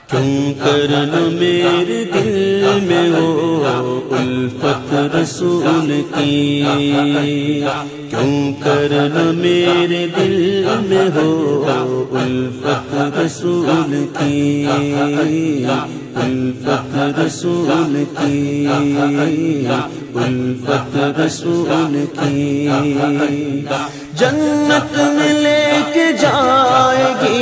کیوں کرنا میرے دل میں ہو الفت رسول کی، کیوں کرنا میرے دل میں ہو الفت رسول کی، الفت رسول کی، الفت رسول کی۔ جنت میں لے کے جائے گی،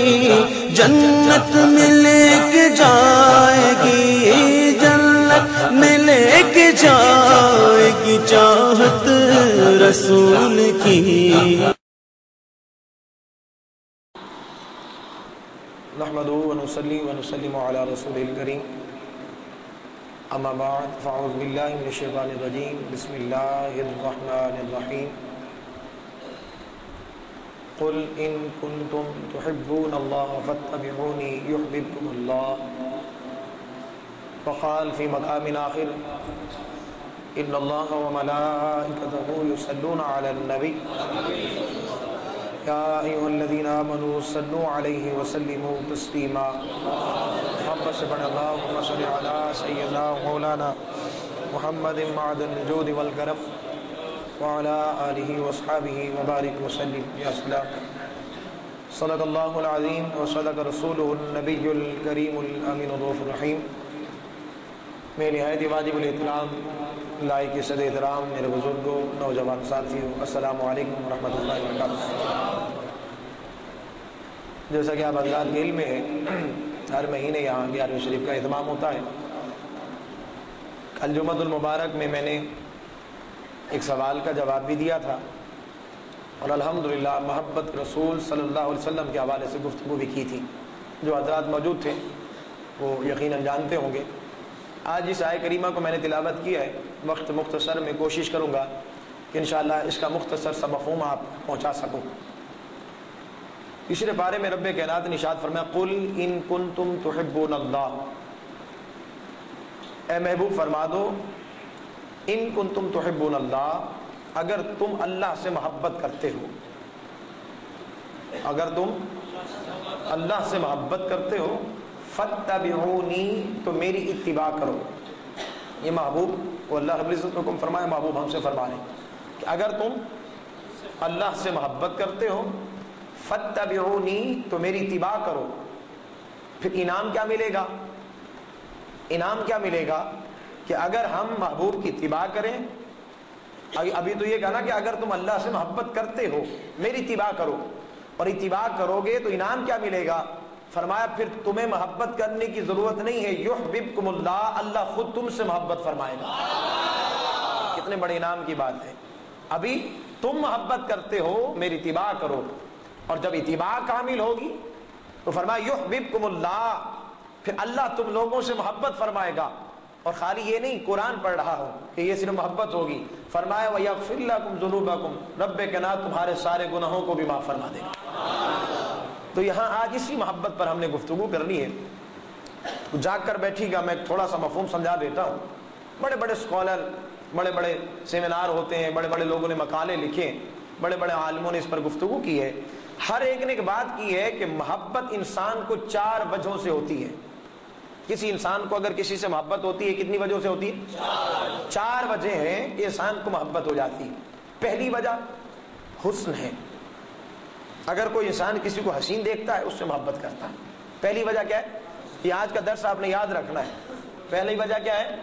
جنت میں لے کے جائے گی، جنت میں لے کے جائے گی چاہت رسول کی۔ نحمدہ ونصلی ونسلم علی رسول الکریم، اما بعد فاعوذ باللہ من الشیطان الرجیم، بسم اللہ الرحمن الرحیم۔ قل ان کنتم تحبون اللہ فاتبعونی یحببکم اللہ۔ وقال فی مقام آخر ان اللہ وملائکتہ یصلون علی النبی یا ایھا الذین آمنوا صلوا علیہ وسلموا تسلیما۔ محبت سے پڑھ اللہم صل علی سیدنا مولانا محمد معدن الجود والکرم وعلی آلہ واصحابہ وبارک وسلم یا سلام۔ صدق اللہ العظیم وصدق رسولہ النبی الکریم الامین الرؤوف الرحیم۔ میں نہایت واجب الاحترام لائق صد احترام میرے بزرگوں، نوجوان ساتھیوں، السلام علیکم ورحمۃ اللہ وبرکاتہ۔ جیسا کہ آپ حضرات کے علم میں ہے، ہر مہینے یہاں 11ویں شریف کا اہتمام ہوتا ہے۔ کل جمعۃ المبارک میں نے ایک سوال کا جواب بھی دیا تھا، اور الحمدللہ محبت رسول صلی اللہ علیہ وسلم کے حوالے سے گفتگو بھی کی تھی۔ جو حضرات موجود تھے وہ یقیناً جانتے ہوں گے۔ آج اس آیہ کریمہ کو میں نے تلاوت کیا ہے، وقت مختصر میں کوشش کروں گا کہ انشاءاللہ اس کا مختصر سا مفہوم آپ پہنچا سکوں۔ تیسرے پارے میں رب کائنات نے ارشاد فرمایا قل ان کنتم تحبون اللہ، اے محبوب فرما دو ان کنتم تحبون اللہ، اگر تم اللہ سے محبت کرتے ہو، اگر تم اللہ سے محبت کرتے ہو، فاتبعونی تو میری اتباع کرو۔ یہ محبوب وہ اللہ رب العزت نے حکم فرمایا، محبوب ہم سے فرما رہے ہیں کہ اگر تم اللہ سے محبت کرتے ہو، فاتبعونی تو میری اتباع کرو۔ پھر انعام کیا ملے گا؟ انعام کیا ملے گا کہ اگر ہم محبوب کی اتباع کریں، ابھی تو یہ کہا کہ اگر تم اللہ سے محبت کرتے ہو میری اتباع کرو، اور اتباع کرو گے تو انعام کیا ملے گا؟ فرمایا پھر تمہیں محبت کرنے کی ضرورت نہیں ہے، یحببکم اللہ، اللہ خود تم سے محبت فرمائے گا۔ کتنے بڑے انعام کی بات ہے۔ ابھی تم محبت کرتے ہو میری اتباع کرو، اور جب اتباع کامل ہوگی تو فرمایا یحببکم اللہ، پھر اللہ تم لوگوں سے محبت فرمائے گا۔ اور خالی یہ نہیں قرآن پڑھ رہا ہوں کہ یہ صرف محبت ہوگی، فرمایا وَيَغْفِرْ لَكُمْ ذُنُوبَكُمْ، رب کائنات تمہارے سارے گناہوں کو بھی معاف فرما دے گا۔ تو یہاں آج اسی محبت پر ہم نے گفتگو کرنی ہے۔ جاگ کر بیٹھی گا، میں تھوڑا سا مفہوم سمجھا دیتا ہوں۔ بڑے بڑے اسکالر، بڑے بڑے سیمینار ہوتے ہیں، بڑے بڑے لوگوں نے مقالے لکھے، بڑے بڑے عالموں نے اس پر گفتگو کی ہے۔ ہر ایک نے ایک بات کی ہے کہ محبت انسان کو 4 وجہوں سے ہوتی ہے۔ کسی انسان کو اگر کسی سے محبت ہوتی ہے کتنی وجہوں سے ہوتی ہے؟ 4 وجہ ہیں کہ انسان کو محبت ہو جاتی ہے۔ پہلی وجہ حسن ہے، اگر کوئی انسان کسی کو حسین دیکھتا ہے اس سے محبت کرتا ہے۔ پہلی وجہ کیا ہے؟ یہ آج کا درس آپ نے یاد رکھنا ہے۔ پہلی وجہ کیا ہے؟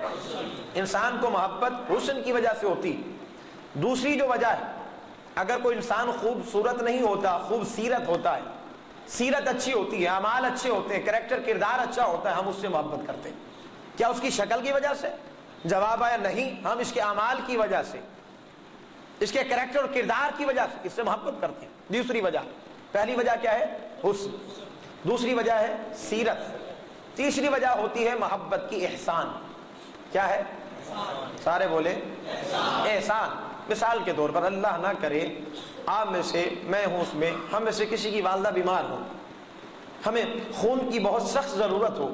انسان کو محبت حسن کی وجہ سے ہوتی۔ دوسری جو وجہ ہے، اگر کوئی انسان خوبصورت نہیں ہوتا، خوب سیرت ہوتا ہے، سیرت اچھی ہوتی ہے، اعمال اچھے ہوتے ہیں، کریکٹر کردار اچھا ہوتا ہے، ہم اس سے محبت کرتے ہیں۔ کیا اس کی شکل کی وجہ سے؟ جواب آیا نہیں، ہم اس کے اعمال کی وجہ سے، اس کے کریکٹر اور کردار کی وجہ سے اس سے محبت کرتے ہیں۔ دوسری وجہ، پہلی وجہ کیا ہے؟ حسن، دوسری وجہ ہے سیرت، تیسری وجہ ہوتی ہے محبت کی احسان۔ کیا ہے؟ سارے بولے احسان۔ مثال کے طور پر اللہ نہ کرے آپ میں سے، میں ہوں اس میں، ہم میں سے کسی کی والدہ بیمار ہو، ہمیں خون کی بہت سخت ضرورت ہو،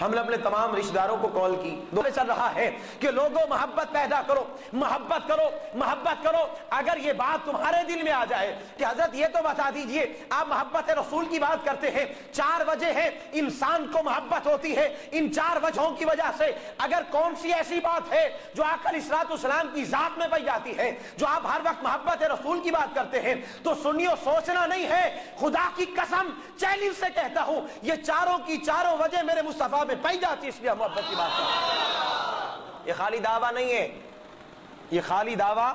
ہم نے اپنے تمام رشتہ داروں کو کال کی، دور چل رہا ہے کہ لوگوں محبت پیدا کرو، محبت کرو، محبت کرو۔ اگر یہ بات تمہارے دل میں آ جائے کہ حضرت یہ تو بتا دیجئے، آپ محبت رسول کی بات کرتے ہیں، 4 وجہ ہیں انسان کو محبت ہوتی ہے، ان 4 وجہوں کی وجہ سے اگر کون سی ایسی بات ہے جو آقا علیہ الصلوۃ والسلام کی ذات میں پائی جاتی ہے، جو آپ ہر وقت محبت رسول کی بات کرتے ہیں، تو سنیو سوچنا نہیں ہے، خدا کی قسم چیلنج سے کہتا ہوں یہ چاروں کی چاروں وجہ میرے مصطفیٰ میں پائی جاتی ہے، اس لیے محبت کی بات کرتے ہیں۔ یہ خالی دعویٰ نہیں ہے، یہ خالی دعویٰ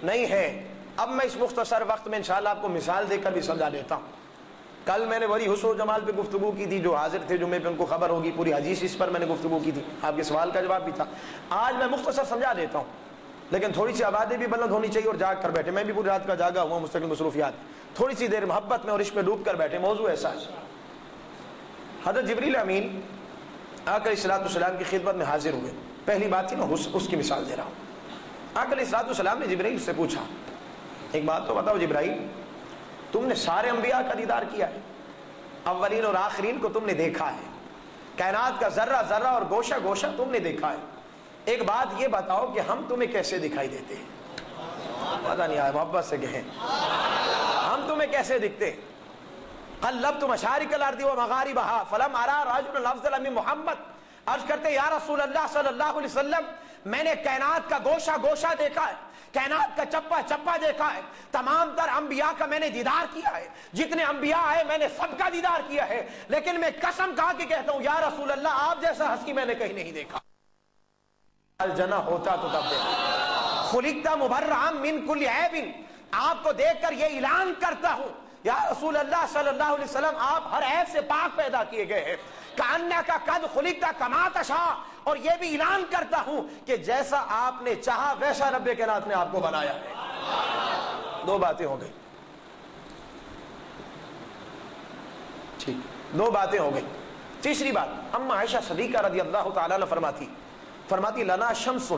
نہیں ہے۔ اب میں اس مختصر وقت میں انشاءاللہ آپ کو مثال دے کر بھی سمجھا دیتا ہوں۔ کل میں نے بڑی حسن و جمال پہ گفتگو کی تھی، جو حاضر تھے جمعے پہ ان کو خبر ہوگی، پوری حدیث اس پر میں نے گفتگو کی تھی، آپ کے سوال کا جواب بھی تھا۔ آج میں مختصر سمجھا دیتا ہوں، لیکن تھوڑی سی آوازیں بھی بلند ہونی چاہیے اور جاگ کر بیٹھے۔ میں بھی پوری رات کا جاگا ہوا، مستقل مصروفیات، تھوڑی سی دیر محبت میں اور عشق میں ڈوب کر بیٹھے۔ موضوع ایسا ہے، حضرت جبریل امین آقا علیہ الصلوۃ والسلام کی خدمت میں حاضر ہوئے۔ پہلی بات تھی، میں اس کی مثال دے رہا ہوں۔ آقا علیہ الصلوۃ والسلام نے جبرائیل سے پوچھا، ایک بات تو بتاؤ جبرائیل، تم نے سارے انبیاء کا دیدار کیا ہے، اولین اور آخرین کو تم نے دیکھا ہے، کائنات کا ذرہ ذرہ اور گوشہ گوشہ تم نے دیکھا ہے، ایک بات یہ بتاؤ کہ ہم تمہیں کیسے دکھائی دیتے ہیں؟ پتہ نہیں آیا، محبت سے کہیں ہم تمہیں کیسے دکھتے؟ قلبت مشارق الارض ومغاربها فلم ارى رجلا افضل من محمد۔ عرض کرتے یا رسول اللہ صلی اللہ علیہ وسلم، میں نے کائنات کا گوشہ گوشہ دیکھا ہے، کائنات کا چپا چپا دیکھا ہے، تمام تر انبیاء کا میں نے دیدار کیا ہے، جتنے انبیاء آئے میں نے سب کا دیدار کیا ہے، لیکن میں قسم کھا کے کہتا ہوں یا رسول اللہ آپ جیسا ہنسی میں نے کہیں نہیں دیکھا۔ الجنہ ہوتا تو تب دیکھا، خلقت مبرئا من کل عیب، آپ کو دیکھ کر یہ اعلان کرتا ہوں یا رسول اللہ صلی اللہ علیہ وسلم آپ ہر عیب سے پاک پیدا کیے گئے ہیں، کأنک قد خلقت کما تشاء، اور یہ بھی اعلان کرتا ہوں کہ جیسا آپ نے چاہا ویسا رب کائنات نے آپ کو بنایا ہے۔ 2 باتیں ہو گئی، ٹھیک، 2 باتیں ہو گئی۔ تیسری بات، اما عائشہ صدیقہ رضی اللہ تعالی عنہ فرماتی لنا شمس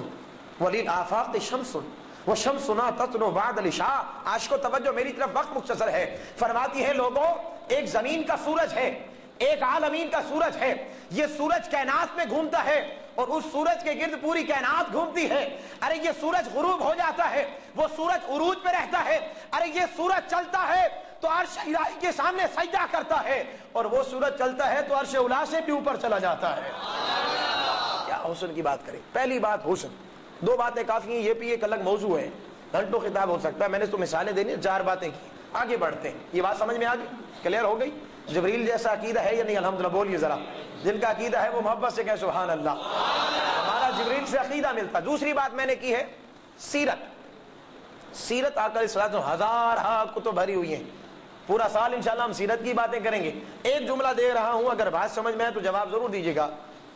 وللآفاق شمس وشمسنا تطلع بعد العشاء۔ عاشقو توجہ، میری طرف وقت مختصر ہے۔ فرماتی ہے لوگوں، ایک زمین کا سورج ہے، ایک عالمین کا سورج ہے، یہ سورج کائنات میں گھومتا ہے اور اس سورج کے گرد پوری کائنات گھومتی ہے۔ ارے یہ سورج غروب ہو جاتا ہے، وہ سورج عروج پہ رہتا ہے، ارے یہ سورج چلتا ہے تو عرش الہی کے سامنے سجدہ کرتا ہے، اور وہ سورج چلتا ہے تو عرش اولا سے بھی اوپر چلا جاتا ہے۔ کیا حسن کی بات کریں۔ پہلی بات حسن، 2 باتیں کافی ہیں، یہ بھی ایک الگ موضوع ہے، گھنٹوں خطاب ہو سکتا ہے، میں نے تو مثالیں دینی، 4 باتیں کی، آگے بڑھتے ہیں۔ یہ بات سمجھ میں آ گئی، کلیئر ہو گئی؟ جبریل جیسا عقیدہ ہے یا نہیں؟ الحمدللہ بولیے ذرا، جن کا عقیدہ ہے وہ محبت سے کہیں سبحان اللہ، ہمارا جبریل سے عقیدہ ملتا۔ دوسری بات میں نے کی ہے سیرت آقا علیہ الصلوۃ والسلام، 1000 کتب بھری ہوئی ہیں، پورا سال انشاءاللہ ہم سیرت کی باتیں کریں گے۔ ایک جملہ دے رہا ہوں، اگر بات سمجھ میں آئے تو جواب ضرور دیجیے گا۔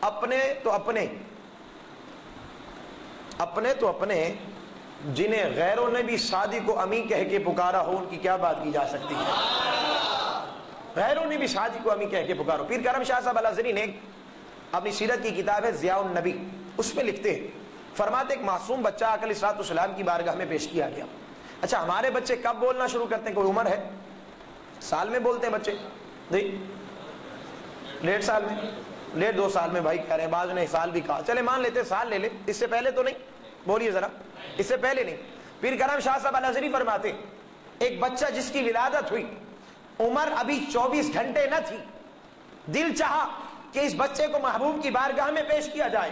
اپنے تو اپنے جنہیں غیروں نے بھی شادی کو امی کہہ کے پکارا ہو، ان کی کیا بات کی جا سکتی ہے؟ غیروں نے بھی شادی کو امی کہہ کے پکارو۔ پیر کرم شاہ صاحب الازہری نے اپنی سیرت کی کتاب ہے ضیاء النبی، اس میں لکھتے ہیں، فرماتے ایک معصوم بچہ آقا علیہ الصلوۃ والسلام کی بارگاہ میں پیش کیا گیا۔ اچھا، ہمارے بچے کب بولنا شروع کرتے ہیں؟ کوئی عمر ہے؟ سال میں بولتے ہیں بچے؟ نہیں، 1.5 سال میں، 1.5-2 سال میں، بھائی کہہ رہے ہیں، بعض نے سال بھی کہا، چلے مان لیتے سال لے لے، اس سے پہلے تو نہیں؟ بولیے ذرا، اس سے پہلے نہیں۔ پیر کرم شاہ صاحب الازہری فرماتے ایک بچہ جس کی ولادت ہوئی، عمر ابھی 24 گھنٹے نہ تھی، دل چاہا کہ اس بچے کو محبوب کی بارگاہ میں پیش کیا جائے،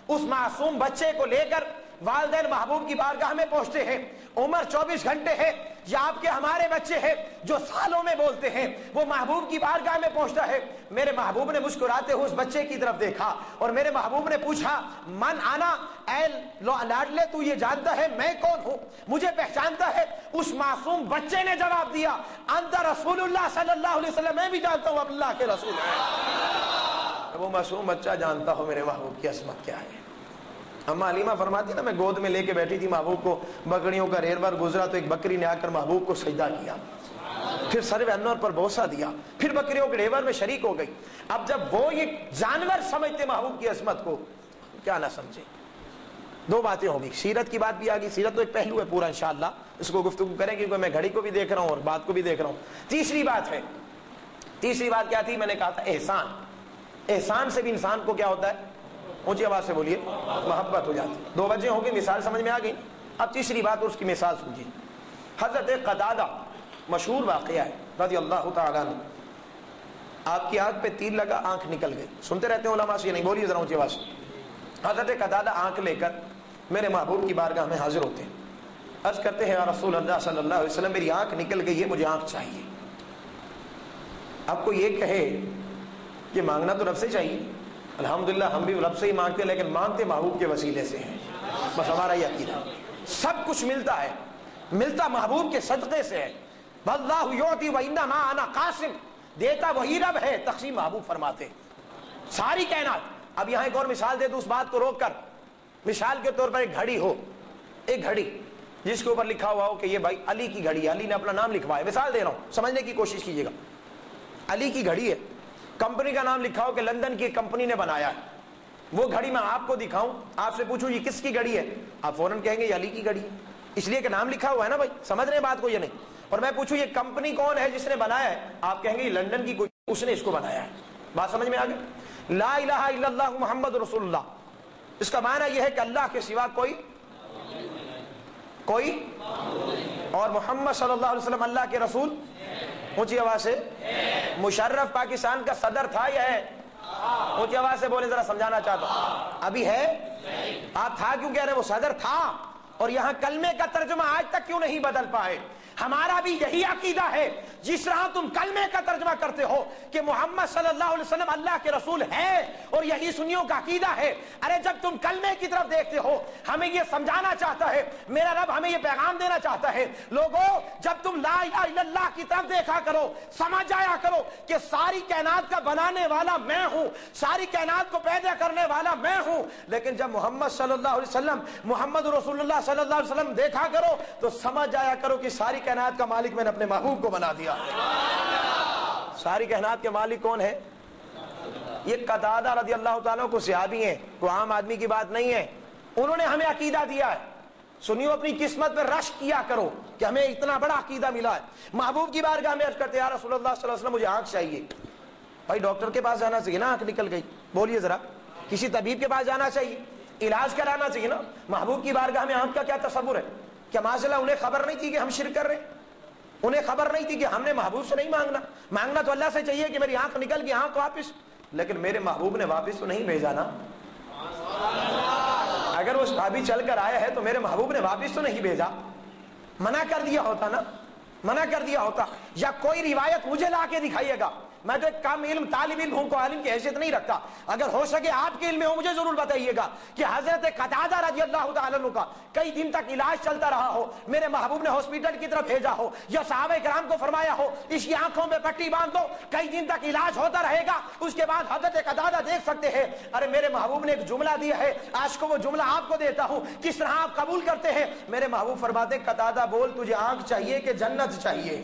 اس معصوم بچے کو لے کر والدین محبوب کی بارگاہ میں پہنچتے ہیں، عمر 24 گھنٹے ہے، یا آپ کے ہمارے بچے ہیں جو سالوں میں بولتے ہیں، وہ محبوب کی بارگاہ میں پہنچتا ہے۔ میرے محبوب نے مسکراتے ہوئے اس بچے کی طرف دیکھا اور میرے محبوب نے پوچھا، من انا، اے لاڈلے تو یہ جانتا ہے میں کون ہوں، مجھے پہچانتا ہے؟ اس معصوم بچے نے جواب دیا، انت رسول اللہ صلی اللہ علیہ وسلم، میں بھی جانتا ہوں اللہ کے رسول ہیں۔ وہ معصوم بچہ جانتا ہو میرے محبوب کی عظمت کیا ہے۔ اما علیمہ فرماتی نا، میں گود میں لے کے بیٹھی تھی محبوب کو، بکریوں کا ریڑھ بار گزرا تو ایک بکری نے آ کر محبوب کو سجدہ کیا، پھر سر انور پر بوسہ دیا، پھر بکریوں کے ریڑھ میں شریک ہو گئی۔ اب جب وہ یہ جانور سمجھتے محبوب کی عظمت کو، کیا نہ سمجھے۔ 2 باتیں ہوگی، سیرت کی بات بھی آ گئی، سیرت تو ایک پہلو ہے پورا، انشاءاللہ اس کو گفتگو کریں گے، کیونکہ میں گھڑی کو بھی دیکھ رہا ہوں اور بات کو بھی دیکھ رہا ہوں۔ تیسری بات کیا تھی؟ میں نے کہا تھا احسان۔ احسان سے بھی انسان کو کیا ہوتا ہے؟ اونچی آواز سے بولیے، محبت ہو جاتی ہے۔ 2 وجہ ہوں گی، مثال سمجھ میں آ گئی؟ اب تیسری بات اور اس کی مثال سمجھیے۔ حضرت قتادہ مشہور واقعہ ہے رضی اللہ تعالیٰ عنہ، آپ کی آنکھ پہ تیر لگا، آنکھ نکل گئی، سنتے رہتے ہیں علماء سے یا نہیں؟ بولیے ذرا اونچی آواز سے۔ حضرت قتادہ آنکھ لے کر میرے محبوب کی بارگاہ میں حاضر ہوتے ہیں، عرض کرتے ہیں یا رسول اللہ صلی اللہ علیہ وسلم میری آنکھ نکل گئی ہے، مجھے آنکھ چاہیے۔ آپ کو یہ کہے کہ مانگنا تو رب سے چاہیے، الحمدللہ ہم بھی رب سے ہی مانگتے ہیں، لیکن مانگتے محبوب کے وسیلے سے ہیں، بس ہمارا یہ عقیدہ۔ سب کچھ ملتا ہے، ملتا محبوب کے صدقے سے ہے۔ واللہ یعطی وانما انا قاسم، دیتا وہی رب ہے، تقسیم محبوب فرماتے ہیں۔ ساری کائنات، اب یہاں ایک اور مثال دے دوں اس بات کو روک کر، مثال کے طور پر ایک گھڑی ہو، ایک گھڑی جس کے اوپر لکھا ہوا ہو کہ یہ بھائی علی کی گھڑی ہے، علی نے اپنا نام لکھوایا، مثال دے رہا ہوں، سمجھنے کی کوشش کیجیے گا۔ علی کی گھڑی ہے، کمپنی کا نام لکھا ہو کہ لندن کی ایک کمپنی نے بنایا ہے، وہ گھڑی میں آپ کو دکھاؤں، آپ سے پوچھوں یہ کس کی گھڑی ہے، آپ فوراً کہیں گے یہ علی کی گھڑی ہے، اس لیے کہ نام لکھا ہوا ہے نا بھائی، سمجھ رہے ہیں بات کو یہ نہیں؟ اور میں پوچھوں یہ کمپنی کون ہے جس نے بنایا ہے، آپ کہیں گے یہ لندن کی کوئی، اس نے اس کو بنایا ہے۔ بات سمجھ میں آ گئی؟ لا الہ الا اللہ محمد رسول اللہ، اس کا معنی یہ ہے کہ اللہ کے سوا کوئی اور محمد صلی اللہ علیہ وسلم اللہ کے رسول، اونچی آواز سے، مشرف پاکستان کا صدر تھا یا ہے؟ اونچی آواز سے بولے، ذرا سمجھانا چاہتا ہوں، ابھی ہے؟ آپ تھا کیوں کہہ رہے؟ وہ صدر تھا، اور یہاں کلمے کا ترجمہ آج تک کیوں نہیں بدل پائے؟ ہمارا بھی یہی عقیدہ ہے، جس طرح تم کلمے کا ترجمہ کرتے ہو کہ محمد صلی اللہ علیہ وسلم اللہ کے رسول ہے، اور یہی سنیوں کا عقیدہ ہے۔ ارے جب تم کلمے کی طرف دیکھتے ہو، ہمیں یہ سمجھانا چاہتا ہے، میرا رب ہمیں یہ پیغام دینا چاہتا ہے، لوگوں جب تم لا الہ الا اللہ کی طرف دیکھا کرو، سمجھ جایا کرو کہ ساری کائنات کا بنانے والا میں ہوں، ساری کائنات کو پیدا کرنے والا میں ہوں۔ لیکن جب محمد صلی اللہ علیہ وسلم، محمد رسول اللہ صلی اللہ علیہ وسلم دیکھا کرو تو سمجھ جایا کرو کہ ساری کائنات کا مالک میں نے اپنے محبوب کو بنا دیا۔ ساری کائنات کے مالک کون ہے؟ یہ قتادہ رضی اللہ تعالیٰ کو صحابی ہیں، کوئی عام آدمی کی بات نہیں ہے، انہوں نے ہمیں عقیدہ دیا ہے۔ سنیو اپنی قسمت پہ رشک کیا کرو کہ ہمیں اتنا بڑا عقیدہ ملا ہے۔ محبوب کی بارگاہ میں عرض کرتے ہیں یا رسول اللہ صلی اللہ علیہ وسلم مجھے آنکھ چاہیے۔ بھائی ڈاکٹر کے پاس جانا چاہیے نا، آنکھ نکل گئی، بولیے ذرا، کسی طبیب کے پاس جانا چاہیے، علاج کرانا چاہیے نا۔ محبوب کی بارگاہ میں آنکھ کا کیا تصور ہے؟ کیا معاذ اللہ انہیں خبر نہیں تھی کہ ہم شرک کر رہے ہیں؟ انہیں خبر نہیں تھی کہ ہم نے محبوب سے نہیں مانگنا؟ مانگنا تو اللہ سے چاہیے کہ میری آنکھ نکل گئی، آنکھ واپس، لیکن میرے محبوب نے واپس تو نہیں بھیجا نا۔ اگر وہ صحابی چل کر آیا ہے تو میرے محبوب نے واپس تو نہیں بھیجا، منع کر دیا ہوتا نا، منع کر دیا ہوتا، یا کوئی روایت مجھے لا کے دکھائیے گا، میں تو ایک کم علم طالب علم ہوں، کو عالم کی حیثیت نہیں رکھتا، اگر ہو سکے آپ کے علم میں ہو مجھے ضرور بتائیے گا کہ حضرت قتادہ رضی اللہ تعالیٰ عنہ کا کئی دن تک علاج چلتا رہا ہو، میرے محبوب نے ہاسپٹل کی طرف بھیجا ہو، یا صحابہ کرام کو فرمایا ہو اس کی آنکھوں میں پٹی باندھ دو، کئی دن تک علاج ہوتا رہے گا، اس کے بعد حضرت قتادہ دیکھ سکتے ہیں ارے میرے محبوب نے ایک جملہ دیا ہے، آج کو وہ جملہ آپ کو دیتا ہوں، کس طرح آپ قبول کرتے ہیں؟ میرے محبوب فرماتے ہیں قتادہ بول تجھے آنکھ چاہیے کہ جنت چاہیے؟